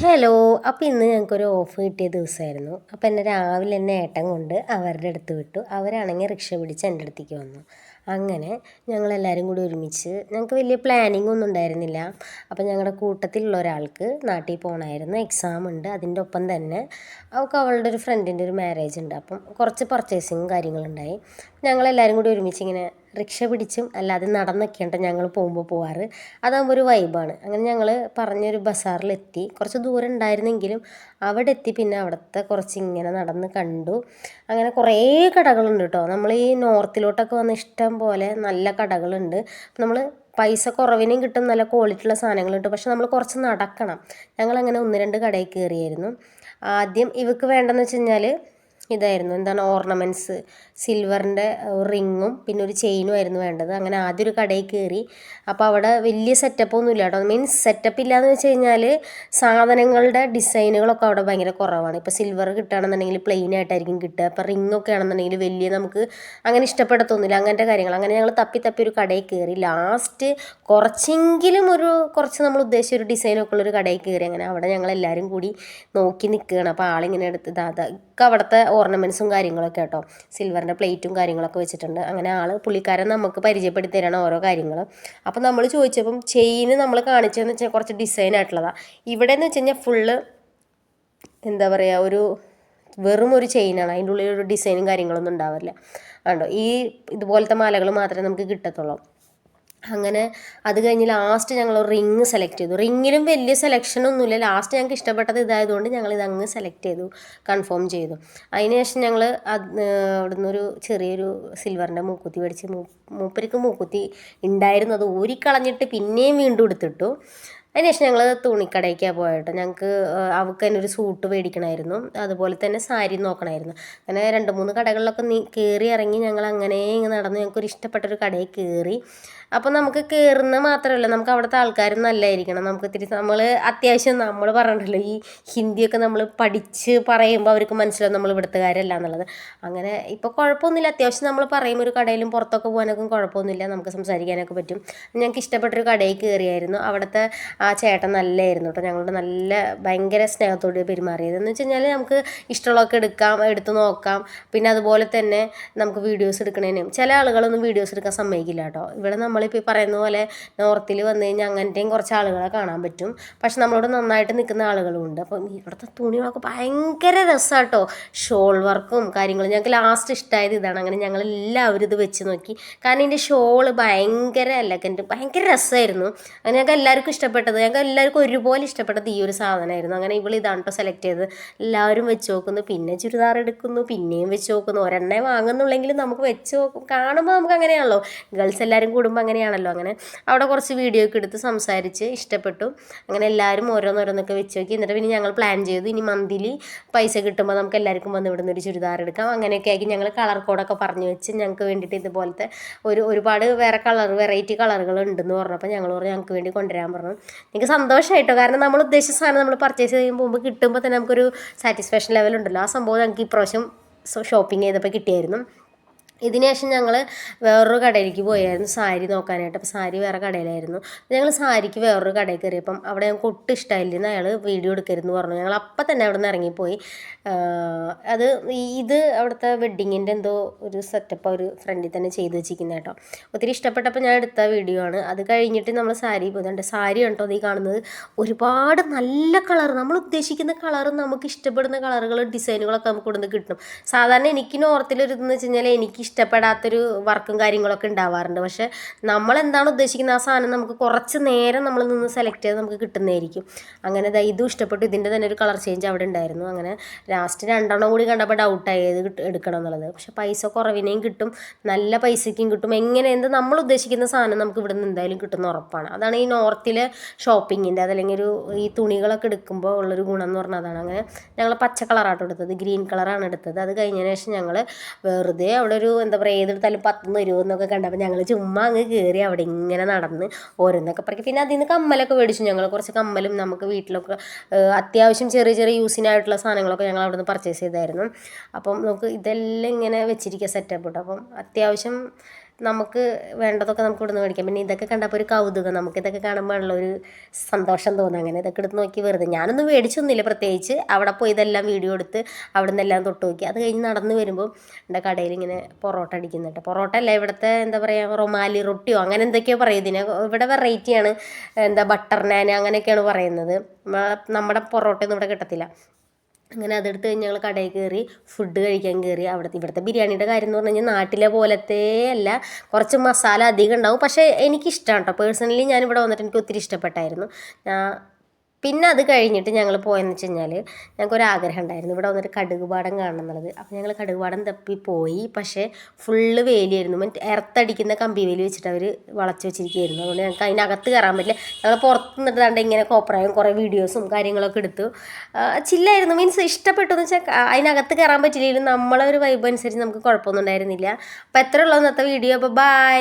Hello. അപ്പോൾ ഇന്ന് ഞങ്ങൾക്കൊരു ഓഫ് കിട്ടിയ ദിവസമായിരുന്നു. അപ്പോൾ എന്നെ രാവിലെ തന്നെ ഏട്ടൻ കൊണ്ട് അവരുടെ അടുത്ത് വിട്ടു. അവരാണെങ്കിൽ റിക്ഷ പിടിച്ച് എൻ്റെ അടുത്തേക്ക് വന്നു. അങ്ങനെ ഞങ്ങളെല്ലാവരും കൂടി ഒരുമിച്ച് ഞങ്ങൾക്ക് വലിയ പ്ലാനിങ് ഒന്നും ഉണ്ടായിരുന്നില്ല. അപ്പോൾ ഞങ്ങളുടെ കൂട്ടത്തിലുള്ള ഒരാൾക്ക് നാട്ടിൽ പോകണമായിരുന്നു, എക്സാം ഉണ്ട്. അതിൻ്റെ ഒപ്പം തന്നെ അവൾക്ക് അവളുടെ ഒരു ഫ്രണ്ടിൻ്റെ ഒരു മാരേജ് ഉണ്ട്. അപ്പം കുറച്ച് പർച്ചേസിങ്ങും കാര്യങ്ങളുണ്ടായി. ഞങ്ങളെല്ലാവരും കൂടി ഒരുമിച്ച് ഇങ്ങനെ റിക്ഷ പിടിച്ചും അല്ലാതെ നടന്നൊക്കെയാണ് ഞങ്ങൾ പോകുമ്പോൾ പോവാറ്. അതാകുമ്പോൾ ഒരു വൈബാണ്. അങ്ങനെ ഞങ്ങൾ പറഞ്ഞൊരു ബസാറിലെത്തി. കുറച്ച് ദൂരം ഉണ്ടായിരുന്നെങ്കിലും അവിടെ എത്തി. പിന്നെ അവിടുത്തെ കുറച്ച് ഇങ്ങനെ നടന്ന് കണ്ടു. അങ്ങനെ കുറേ കടകളുണ്ട് കേട്ടോ. നമ്മൾ ഈ നോർത്തിലോട്ടൊക്കെ വന്ന് ഇഷ്ടം പോലെ നല്ല കടകളുണ്ട്. നമ്മൾ പൈസ കുറവിനും കിട്ടും, നല്ല ക്വാളിറ്റിയുള്ള സാധനങ്ങൾ കിട്ടും. പക്ഷെ നമ്മൾ കുറച്ച് നടക്കണം. ഞങ്ങളങ്ങനെ ഒന്ന് രണ്ട് കടയിൽ കയറിയായിരുന്നു. ആദ്യം ഇവക്ക് വേണ്ടതെന്ന് വെച്ച് കഴിഞ്ഞാൽ ഇതായിരുന്നു, എന്താണ്, ഓർണമെൻറ്റ്സ്, സിൽവറിൻ്റെ റിങ്ങും പിന്നെ ഒരു ചെയിനും ആയിരുന്നു വേണ്ടത്. അങ്ങനെ ആദ്യം ഒരു കടയിൽ കയറി. അപ്പോൾ അവിടെ വലിയ സെറ്റപ്പൊന്നും ഇല്ല കേട്ടോ. മീൻസ് സെറ്റപ്പ് ഇല്ലയെന്ന് വെച്ച് കഴിഞ്ഞാൽ സാധനങ്ങളുടെ ഡിസൈനുകളൊക്കെ അവിടെ ഭയങ്കര കുറവാണ്. ഇപ്പോൾ സിൽവർ കിട്ടുകയാണെന്നുണ്ടെങ്കിൽ പ്ലെയിൻ ആയിട്ടായിരിക്കും കിട്ടുക. ഇപ്പോൾ റിങ്ങൊക്കെ ആണെന്നുണ്ടെങ്കിൽ വലിയ നമുക്ക് അങ്ങനെ ഇഷ്ടപ്പെടത്തൊന്നുമില്ല, അങ്ങനത്തെ കാര്യങ്ങൾ. അങ്ങനെ ഞങ്ങൾ തപ്പി തപ്പി ഒരു കടയിൽ കയറി. ലാസ്റ്റ് കുറച്ചെങ്കിലും കുറച്ച് നമ്മൾ ഉദ്ദേശിച്ച ഒരു ഡിസൈനൊക്കെ ഉള്ളൊരു കടയിൽ കയറി. അങ്ങനെ അവിടെ ഞങ്ങളെല്ലാവരും കൂടി നോക്കി നിൽക്കുകയാണ്. അപ്പോൾ ആളിങ്ങനെ എടുത്ത് ഇതൊക്കെ അവിടുത്തെ ഓർണമെൻറ്റ്സും കാര്യങ്ങളൊക്കെ കേട്ടോ, സിൽവറിൻ്റെ പ്ലേറ്റും കാര്യങ്ങളൊക്കെ വെച്ചിട്ടുണ്ട്. അങ്ങനെ പുള്ളിക്കാരൻ നമുക്ക് പരിചയപ്പെടുത്തി തരണം ഓരോ കാര്യങ്ങൾ. അപ്പോൾ നമ്മൾ ചോദിച്ചപ്പം ചെയിന് നമ്മൾ കാണിച്ചതെന്ന് വെച്ചാൽ കുറച്ച് ഡിസൈൻ ആയിട്ടുള്ളതാണ്. ഇവിടെ എന്ന് വെച്ച് കഴിഞ്ഞാൽ ഫുള്ള് എന്താ പറയുക, വെറും ഒരു ചെയിനാണ്. അതിൻ്റെ ഉള്ളിൽ ഒരു ഡിസൈനും കാര്യങ്ങളൊന്നും ഉണ്ടാവില്ല. കണ്ടോ, ഇതുപോലത്തെ മാലകൾ മാത്രമേ നമുക്ക് കിട്ടത്തുള്ളൂ. അങ്ങനെ അത് കഴിഞ്ഞ് ലാസ്റ്റ് ഞങ്ങൾ റിങ് സെലക്ട് ചെയ്തു. റിങ്ങിലും വലിയ സെലക്ഷനൊന്നുമില്ല. ലാസ്റ്റ് ഞങ്ങൾക്ക് ഇഷ്ടപ്പെട്ടത് ഇതായതുകൊണ്ട് ഞങ്ങൾ ഇതങ്ങ് സെലക്ട് ചെയ്തു, കൺഫേം ചെയ്തു. അതിനുശേഷം ഞങ്ങൾ അവിടെ നിന്നൊരു ചെറിയൊരു സിൽവറിൻ്റെ മൂക്കുത്തി മേടിച്ച്, മൂപ്പർക്ക് മൂക്കുത്തി ഉണ്ടായിരുന്നു, അത് ഊരിക്കളഞ്ഞിട്ട് പിന്നെയും വീണ്ടും എടുത്തിട്ടു. അതിനുശേഷം ഞങ്ങൾ തുണിക്കടയ്ക്കാണ് പോയിട്ട് ഞങ്ങൾക്ക് അവൾക്ക് തന്നെ ഒരു സൂട്ട് മേടിക്കണമായിരുന്നു, അതുപോലെ തന്നെ സാരി നോക്കണമായിരുന്നു. അങ്ങനെ 2-3 കടകളിലൊക്കെ കയറി ഇറങ്ങി ഞങ്ങൾ അങ്ങനെ ഇങ്ങനെ നടന്ന് ഞങ്ങൾക്കൊരു ഇഷ്ടപ്പെട്ടൊരു കടയിൽ കയറി. അപ്പോൾ നമുക്ക് കയറുന്ന മാത്രമല്ല, നമുക്ക് അവിടുത്തെ ആൾക്കാരും നല്ലതായിരിക്കണം. നമുക്ക് നമ്മൾ അത്യാവശ്യം നമ്മൾ പറഞ്ഞിട്ടുണ്ടല്ലോ, ഈ ഹിന്ദിയൊക്കെ നമ്മൾ പഠിച്ച് പറയുമ്പോൾ അവർക്ക് മനസ്സിലാവും നമ്മൾ ഇവിടുത്തുകാരല്ല എന്നുള്ളത്. അങ്ങനെ ഇപ്പോൾ കുഴപ്പമൊന്നുമില്ല, അത്യാവശ്യം നമ്മൾ പറയും. ഒരു കടയിലും പുറത്തൊക്കെ പോകാനൊക്കെ കുഴപ്പമൊന്നുമില്ല, നമുക്ക് സംസാരിക്കാനൊക്കെ പറ്റും. ഞങ്ങൾക്ക് ഇഷ്ടപ്പെട്ടൊരു കടയിൽ കയറിയായിരുന്നു. അവിടുത്തെ ആ ചേട്ടൻ നല്ലതായിരുന്നു കേട്ടോ. ഞങ്ങളുടെ ഭയങ്കര സ്നേഹത്തോട് പെരുമാറിയത്. എന്ന് വെച്ച് കഴിഞ്ഞാൽ നമുക്ക് ഇഷ്ടമുള്ളതൊക്കെ എടുത്ത് നോക്കാം. പിന്നെ അതുപോലെ തന്നെ നമുക്ക് വീഡിയോസ് എടുക്കണേനും ചില ആളുകളൊന്നും വീഡിയോസ് എടുക്കാൻ സമ്മതിക്കില്ല കേട്ടോ. ഇവിടെ നമ്മളിപ്പോൾ ഈ പറയുന്ന പോലെ നോർത്തിൽ വന്നു കഴിഞ്ഞാൽ അങ്ങനത്തെയും കുറച്ച് ആളുകളെ കാണാൻ പറ്റും. പക്ഷെ നമ്മളോട് നന്നായിട്ട് നിൽക്കുന്ന ആളുകളും ഉണ്ട്. അപ്പം ഇവിടുത്തെ തുണികളൊക്കെ ഭയങ്കര രസമാണ് കേട്ടോ. ഷോൾ വർക്കും കാര്യങ്ങളും ഞങ്ങൾക്ക് ലാസ്റ്റ് ഇഷ്ടമായത് ഇതാണ്. അങ്ങനെ ഞങ്ങളെല്ലാവരും ഇത് വെച്ച് നോക്കി. കാരണം ഇതിൻ്റെ ഷോള് ഭയങ്കര എലഗൻറ്റ്, ഭയങ്കര രസമായിരുന്നു. അങ്ങനെ ഞങ്ങൾക്ക് എല്ലാവർക്കും ഇഷ്ടപ്പെട്ടത്, ഞങ്ങൾക്ക് എല്ലാവർക്കും ഒരുപോലെ ഇഷ്ടപ്പെട്ടത് ഈ ഒരു സാധനമായിരുന്നു. അങ്ങനെ ഇതാണ് കേട്ടോ സെലക്ട് ചെയ്തത്. എല്ലാവരും വെച്ച് നോക്കുന്നു, പിന്നെ ചുരിദാർ എടുക്കുന്നു, പിന്നെയും വെച്ച് നോക്കുന്നു. ഒരെണ്ണേ വാങ്ങുന്നുള്ളെങ്കിൽ നമുക്ക് വെച്ച് നോക്കും. കാണുമ്പോൾ നമുക്ക് അങ്ങനെയാണല്ലോ, ഗേൾസ് എല്ലാവരും കൂടുമ്പോൾ അങ്ങനെയാണല്ലോ. അങ്ങനെ അവിടെ കുറച്ച് വീഡിയോ ഒക്കെ എടുത്ത് സംസാരിച്ച് ഇഷ്ടപ്പെട്ടു. അങ്ങനെ എല്ലാവരും ഓരോന്നോരോന്നൊക്കെ വെച്ച് നോക്കി. എന്നിട്ട് പിന്നെ ഞങ്ങൾ പ്ലാൻ ചെയ്തു, ഇനി മന്ത്ലി പൈസ കിട്ടുമ്പോൾ നമുക്ക് എല്ലാവർക്കും വന്ന് ഇവിടുന്ന് ഒരു ചുരിദാർ എടുക്കാം. അങ്ങനെയൊക്കെ ആക്കി ഞങ്ങൾ കളർ കോഡൊക്കെ പറഞ്ഞു വെച്ച് ഞങ്ങൾക്ക് വേണ്ടിയിട്ട് ഇതുപോലത്തെ ഒരുപാട് വേറെ വെറൈറ്റി കളറുകൾ ഉണ്ടെന്ന് പറഞ്ഞപ്പോൾ ഞങ്ങൾ പറഞ്ഞു ഞങ്ങൾക്ക് വേണ്ടി കൊണ്ടുവരാൻ പറഞ്ഞു. എനിക്ക് സന്തോഷമായിട്ടോ, കാരണം നമ്മൾ ഉദ്ദേശിച്ച സാധനം നമ്മൾ പർച്ചേസ് ചെയ്യുമ്പോൾ കിട്ടുമ്പോൾ തന്നെ നമുക്കൊരു സാറ്റിസ്ഫാക്ഷൻ ലെവൽ ഉണ്ടല്ലോ. ആ സംഭവം ഞങ്ങൾക്ക് ഇപ്രാവശ്യം ഷോപ്പിംഗ് ചെയ്തപ്പോൾ കിട്ടിയായിരുന്നു. ഇതിന് ശേഷം ഞങ്ങൾ വേറൊരു കടയിലേക്ക് പോയായിരുന്നു സാരി നോക്കാനായിട്ട്. അപ്പോൾ സാരി വേറെ കടയിലായിരുന്നു. ഞങ്ങൾ സാരിക്ക് വേറൊരു കടയിൽ കയറിയപ്പം അവിടെ ഞങ്ങൾക്ക് ഒട്ടും ഇഷ്ടമായില്ലെന്ന് അയാൾ വീഡിയോ എടുക്കരുതെന്ന് പറഞ്ഞു. ഞങ്ങൾ അപ്പം തന്നെ അവിടെ നിന്ന് ഇറങ്ങിപ്പോയി. ഇത് അവിടുത്തെ വെഡ്ഡിങ്ങിൻ്റെ എന്തോ ഒരു സെറ്റപ്പ് ഒരു ഫ്രണ്ടിൽ തന്നെ ചെയ്ത് വെച്ചിരിക്കുന്നത് കേട്ടോ. ഒത്തിരി ഇഷ്ടപ്പെട്ടപ്പോൾ ഞാൻ എടുത്ത വീഡിയോ ആണ്. അത് കഴിഞ്ഞിട്ട് നമ്മൾ സാരി പോകുന്നുണ്ട്. സാരി കേട്ടോ ഈ കാണുന്നത്, ഒരുപാട് നല്ല കളർ, നമ്മൾ ഉദ്ദേശിക്കുന്ന കളറും നമുക്ക് ഇഷ്ടപ്പെടുന്ന കളറുകളും ഡിസൈനുകളൊക്കെ നമുക്ക് ഇവിടുന്ന് കിട്ടും. സാധാരണ എനിക്ക് നോർത്തിലൊരിതെന്ന് വെച്ച് കഴിഞ്ഞാൽ എനിക്ക് ഇഷ്ടപ്പെടാത്തൊരു വർക്കും കാര്യങ്ങളൊക്കെ ഉണ്ടാവാറുണ്ട്. പക്ഷേ നമ്മളെന്താണ് ഉദ്ദേശിക്കുന്നത് ആ സാധനം നമുക്ക് കുറച്ച് നേരം നമ്മൾ നിന്ന് സെലക്ട് ചെയ്ത് നമുക്ക് കിട്ടുന്നതായിരിക്കും. അങ്ങനെ ഇതും ഇഷ്ടപ്പെട്ടു. ഇതിൻ്റെ തന്നെ ഒരു കളർ ചേഞ്ച് അവിടെ ഉണ്ടായിരുന്നു. അങ്ങനെ ലാസ്റ്റ് 2 കൂടി കണ്ടപ്പോൾ ഡൗട്ടായി ഏത് എടുക്കണം എന്നുള്ളത്. പക്ഷെ പൈസ കുറവിനെയും കിട്ടും, നല്ല പൈസയ്ക്കും കിട്ടും. എന്ത് നമ്മൾ ഉദ്ദേശിക്കുന്ന സാധനം നമുക്ക് ഇവിടെ നിന്ന് എന്തായാലും കിട്ടുന്ന ഉറപ്പാണ്. അതാണ് ഈ നോർത്തിലെ ഷോപ്പിങ്ങിൻ്റെ, അതല്ലെങ്കിൽ ഈ തുണികളൊക്കെ എടുക്കുമ്പോൾ ഉള്ളൊരു ഗുണം എന്ന് പറഞ്ഞാൽ അതാണ്. അങ്ങനെ ഞങ്ങൾ പച്ച കളറാട്ടോ എടുത്തത്, ഗ്രീൻ കളറാണ് എടുത്തത്. അത് കഴിഞ്ഞതിന് ശേഷം ഞങ്ങൾ വെറുതെ അവിടെ ഒരു എന്താ പറയുക, ഏതെടുത്താലും 10-20 കണ്ടപ്പോൾ ഞങ്ങൾ ചുമ്മാ അങ്ങ് കയറി അവിടെ ഇങ്ങനെ നടന്ന് ഓരോന്നൊക്കെ പറയും. പിന്നെ അതിൽ നിന്ന് കമ്മലൊക്കെ മേടിച്ചു. ഞങ്ങൾ കുറച്ച് കമ്മലും നമുക്ക് വീട്ടിലൊക്കെ അത്യാവശ്യം ചെറിയ ചെറിയ യൂസിനായിട്ടുള്ള സാധനങ്ങളൊക്കെ ഞങ്ങൾ അവിടെ നിന്ന് പർച്ചേസ് ചെയ്തായിരുന്നു. അപ്പം നമുക്ക് ഇതെല്ലാം ഇങ്ങനെ വെച്ചിരിക്കുക സെറ്റപ്പ് കേട്ടോ. അപ്പം അത്യാവശ്യം നമുക്ക് വേണ്ടതൊക്കെ നമുക്ക് ഇവിടുന്ന് മേടിക്കാം. പിന്നെ ഇതൊക്കെ കണ്ടപ്പോൾ ഒരു കൗതുകം, നമുക്കിതൊക്കെ കാണുമ്പോഴുള്ള ഒരു സന്തോഷം തോന്നുക. അങ്ങനെ ഇതൊക്കെ എടുത്ത് നോക്കി വെറുതെ ഞാനൊന്നും മേടിച്ചൊന്നുമില്ല പ്രത്യേകിച്ച്. അവിടെ പോയി ഇതെല്ലാം വീഡിയോ എടുത്ത് അവിടെ നിന്നെല്ലാം തൊട്ട് നോക്കി. അത് കഴിഞ്ഞ് നടന്ന് വരുമ്പോൾ എൻ്റെ കടയിൽ ഇങ്ങനെ പൊറോട്ട അടിക്കുന്നുണ്ട്. പൊറോട്ട അല്ല, ഇവിടുത്തെ എന്താ പറയുക, റൊമാലി റൊട്ടിയോ അങ്ങനെ എന്തൊക്കെയോ പറയും ഇതിനെ. ഇവിടെ വെറൈറ്റിയാണ്, എന്താ ബട്ടർ നാൻ അങ്ങനെയൊക്കെയാണ് പറയുന്നത്. നമ്മുടെ പൊറോട്ടയൊന്നും ഇവിടെ കിട്ടത്തില്ല. അങ്ങനെ അതെടുത്ത് കഴിഞ്ഞ് ഞങ്ങൾ കടയിൽ കയറി ഫുഡ് കഴിക്കാൻ കയറി. ഇവിടുത്തെ ബിരിയാണിയുടെ കാര്യം എന്ന് പറഞ്ഞു കഴിഞ്ഞാൽ നാട്ടിലെ പോലത്തെ അല്ല, കുറച്ച് മസാല അധികം ഉണ്ടാവും. പക്ഷേ എനിക്കിഷ്ടമാണ് കേട്ടോ, പേഴ്സണലി ഞാനിവിടെ വന്നിട്ട് എനിക്ക് ഒത്തിരി ഇഷ്ടപ്പെട്ടായിരുന്നു. പിന്നെ അത് കഴിഞ്ഞിട്ട് ഞങ്ങൾ പോയെന്ന് വെച്ച് കഴിഞ്ഞാൽ ഞങ്ങൾക്കൊരാഗ്രഹം ഉണ്ടായിരുന്നു ഇവിടെ വന്നിട്ട് കടുകുപാടം കാണണം എന്നുള്ളത്. അപ്പോൾ ഞങ്ങൾ കടുകുപാടം തപ്പി പോയി. പക്ഷേ ഫുള്ള് വേലിയായിരുന്നു, മറ്റേ എർത്തടിക്കുന്ന കമ്പി വേലി വെച്ചിട്ട് അവർ വളച്ച് വെച്ചിരിക്കുകയായിരുന്നു. അതുകൊണ്ട് ഞങ്ങൾക്ക് അതിനകത്ത് കയറാൻ പറ്റില്ല. ഞങ്ങൾ പുറത്ത് നിന്നിട്ട് ഇങ്ങനെ കോപ്രായും കുറേ വീഡിയോസും കാര്യങ്ങളൊക്കെ എടുത്തു. ചില്ലായിരുന്നു, മീൻസ് ഇഷ്ടപ്പെട്ടു എന്ന് വെച്ചാൽ അതിനകത്ത് കയറാൻ പറ്റില്ലെങ്കിലും നമ്മളെ ഒരു വൈബ് അനുസരിച്ച് നമുക്ക് കുഴപ്പമൊന്നും ഉണ്ടായിരുന്നില്ല. അപ്പോൾ എത്ര ഉള്ളൂ ഇന്നത്തെ വീഡിയോ. അപ്പോൾ ബൈ.